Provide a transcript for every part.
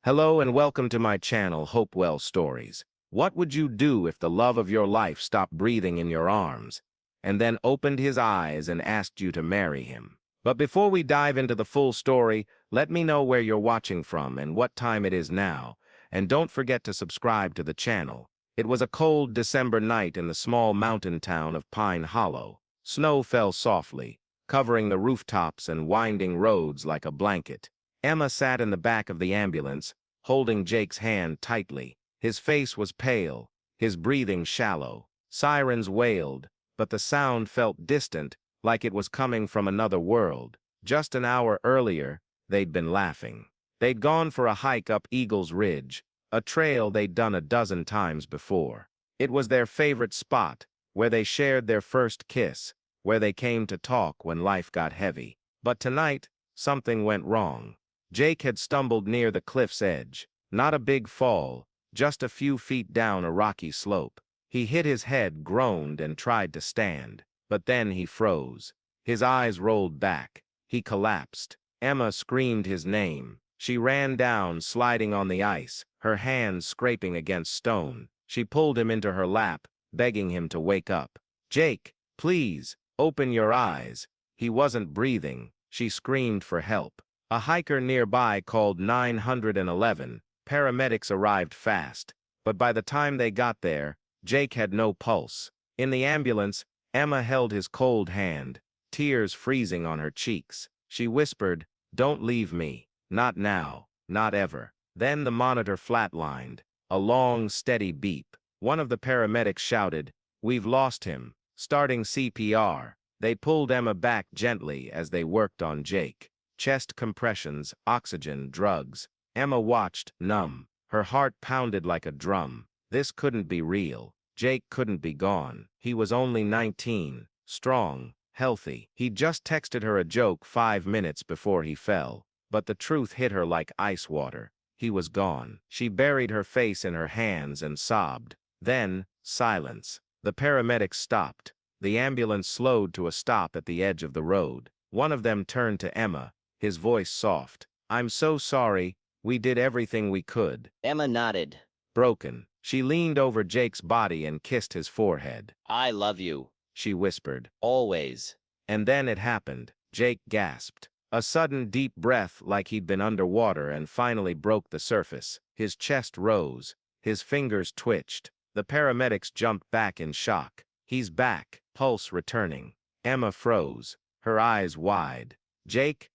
Hello and welcome to my channel, Hopewell Stories. What would you do if the love of your life stopped breathing in your arms, and then opened his eyes and asked you to marry him? But before we dive into the full story, let me know where you're watching from and what time it is now, and don't forget to subscribe to the channel. It was a cold December night in the small mountain town of Pine Hollow. Snow fell softly, covering the rooftops and winding roads like a blanket. Emma sat in the back of the ambulance, holding Jake's hand tightly. His face was pale, his breathing shallow. Sirens wailed, but the sound felt distant, like it was coming from another world. Just an hour earlier, they'd been laughing. They'd gone for a hike up Eagle's Ridge, a trail they'd done a dozen times before. It was their favorite spot, where they shared their first kiss, where they came to talk when life got heavy. But tonight, something went wrong. Jake had stumbled near the cliff's edge. Not a big fall, just a few feet down a rocky slope. He hit his head, groaned, and tried to stand. But then he froze. His eyes rolled back. He collapsed. Emma screamed his name. She ran down, sliding on the ice, her hands scraping against stone. She pulled him into her lap, begging him to wake up. "Jake, please, open your eyes." He wasn't breathing. She screamed for help. A hiker nearby called 911. Paramedics arrived fast, but by the time they got there, Jake had no pulse. In the ambulance, Emma held his cold hand, tears freezing on her cheeks. She whispered, "Don't leave me. Not now. Not ever." Then the monitor flatlined. A long, steady beep. One of the paramedics shouted, "We've lost him. Starting CPR." They pulled Emma back gently as they worked on Jake. Chest compressions, oxygen, drugs. Emma watched, numb. Her heart pounded like a drum. This couldn't be real. Jake couldn't be gone. He was only 19, strong, healthy. He'd just texted her a joke 5 minutes before he fell. But the truth hit her like ice water. He was gone. She buried her face in her hands and sobbed. Then, silence. The paramedics stopped. The ambulance slowed to a stop at the edge of the road. One of them turned to Emma, his voice soft. "I'm so sorry. We did everything we could." Emma nodded. Broken. She leaned over Jake's body and kissed his forehead. "I love you. She whispered. Always." And then it happened. Jake gasped. A sudden deep breath like he'd been underwater and finally broke the surface. His chest rose. His fingers twitched. The paramedics jumped back in shock. "He's back." Pulse returning. Emma froze, her eyes wide. Jake,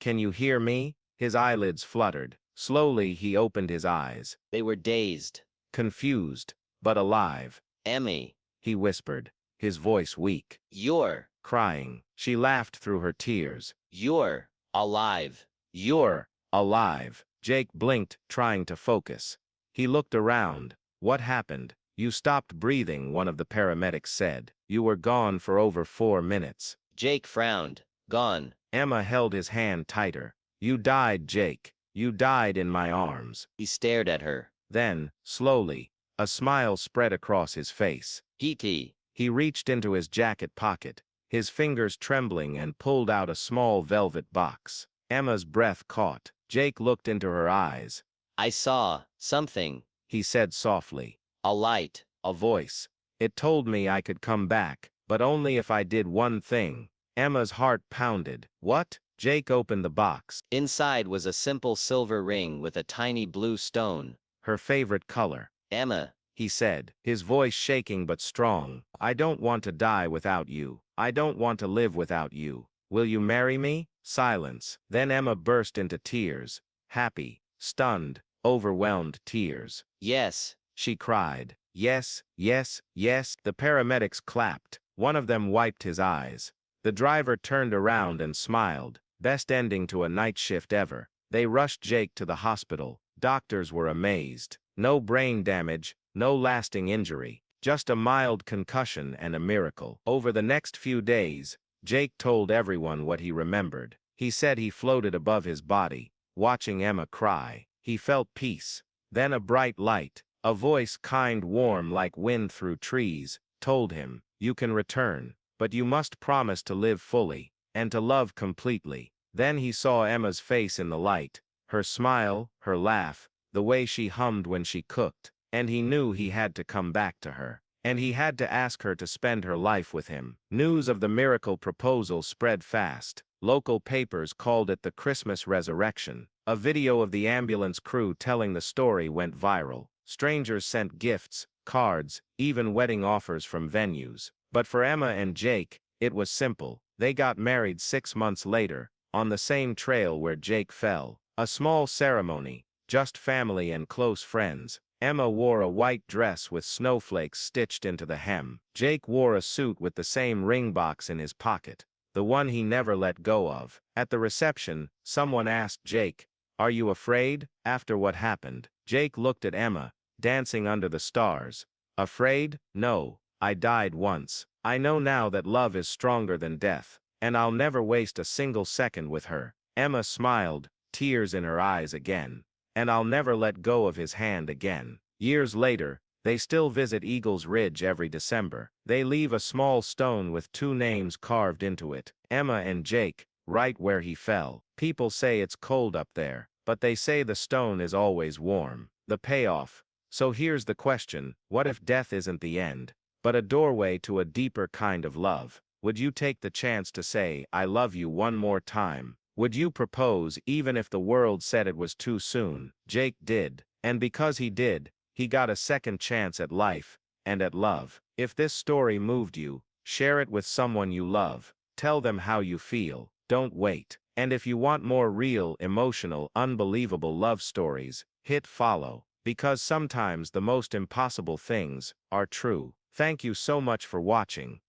can you hear me?" His eyelids fluttered. Slowly he opened his eyes. They were dazed. Confused, but alive. "Emmy, He whispered, his voice weak. you're Crying. She laughed through her tears. you're alive." "You're alive." Jake blinked, trying to focus. He looked around. "What happened?" "You stopped breathing," one of the paramedics said. "You were gone for over 4 minutes." Jake frowned. "Gone." Emma held his hand tighter. "You died, Jake. You died in my arms." He stared at her. Then, slowly, a smile spread across his face. "P.T." He reached into his jacket pocket, his fingers trembling, and pulled out a small velvet box. Emma's breath caught. Jake looked into her eyes. "I saw something." He said softly. "A light." A voice. "It told me I could come back, but only if I did one thing." Emma's heart pounded. "What?" Jake opened the box. Inside was a simple silver ring with a tiny blue stone. Her favorite color. "Emma." He said, his voice shaking but strong. "I don't want to die without you. I don't want to live without you. Will you marry me?" Silence. Then Emma burst into tears. Happy, stunned, overwhelmed tears. "Yes." She cried. "Yes, yes, yes." The paramedics clapped. One of them wiped his eyes. The driver turned around and smiled. Best ending to a night shift ever. They rushed Jake to the hospital. Doctors were amazed. No brain damage, no lasting injury, just a mild concussion and a miracle. Over the next few days, Jake told everyone what he remembered. He said he floated above his body, watching Emma cry. He felt peace. Then a bright light, a voice kind, warm like wind through trees, told him, "You can return, but you must promise to live fully, and to love completely." Then he saw Emma's face in the light, Her smile, her laugh, the way she hummed when she cooked, and he knew he had to come back to her. And he had to ask her to spend her life with him. News of the miracle proposal spread fast. Local papers called it the Christmas resurrection. A video of the ambulance crew telling the story went viral. Strangers sent gifts, cards, even wedding offers from venues. But for Emma and Jake, it was simple. They got married 6 months later, on the same trail where Jake fell. A small ceremony, just family and close friends. Emma wore a white dress with snowflakes stitched into the hem. Jake wore a suit with the same ring box in his pocket, the one he never let go of. At the reception, someone asked Jake, "Are you afraid?" After what happened, Jake looked at Emma, dancing under the stars. "Afraid? No, I died once. I know now that love is stronger than death, and I'll never waste a single second with her." Emma smiled, tears in her eyes again. "And I'll never let go of his hand again." Years later, they still visit Eagles Ridge every December. They leave a small stone with 2 names carved into it, Emma and Jake, right where he fell. People say it's cold up there, but they say the stone is always warm. The payoff. So here's the question: what if death isn't the end, but a doorway to a deeper kind of love? Would you take the chance to say, "I love you" one more time? Would you propose even if the world said it was too soon? Jake did. And because he did, he got a second chance at life, and at love. If this story moved you, share it with someone you love. Tell them how you feel. Don't wait. And if you want more real, emotional, unbelievable love stories, hit follow. Because sometimes the most impossible things are true. Thank you so much for watching.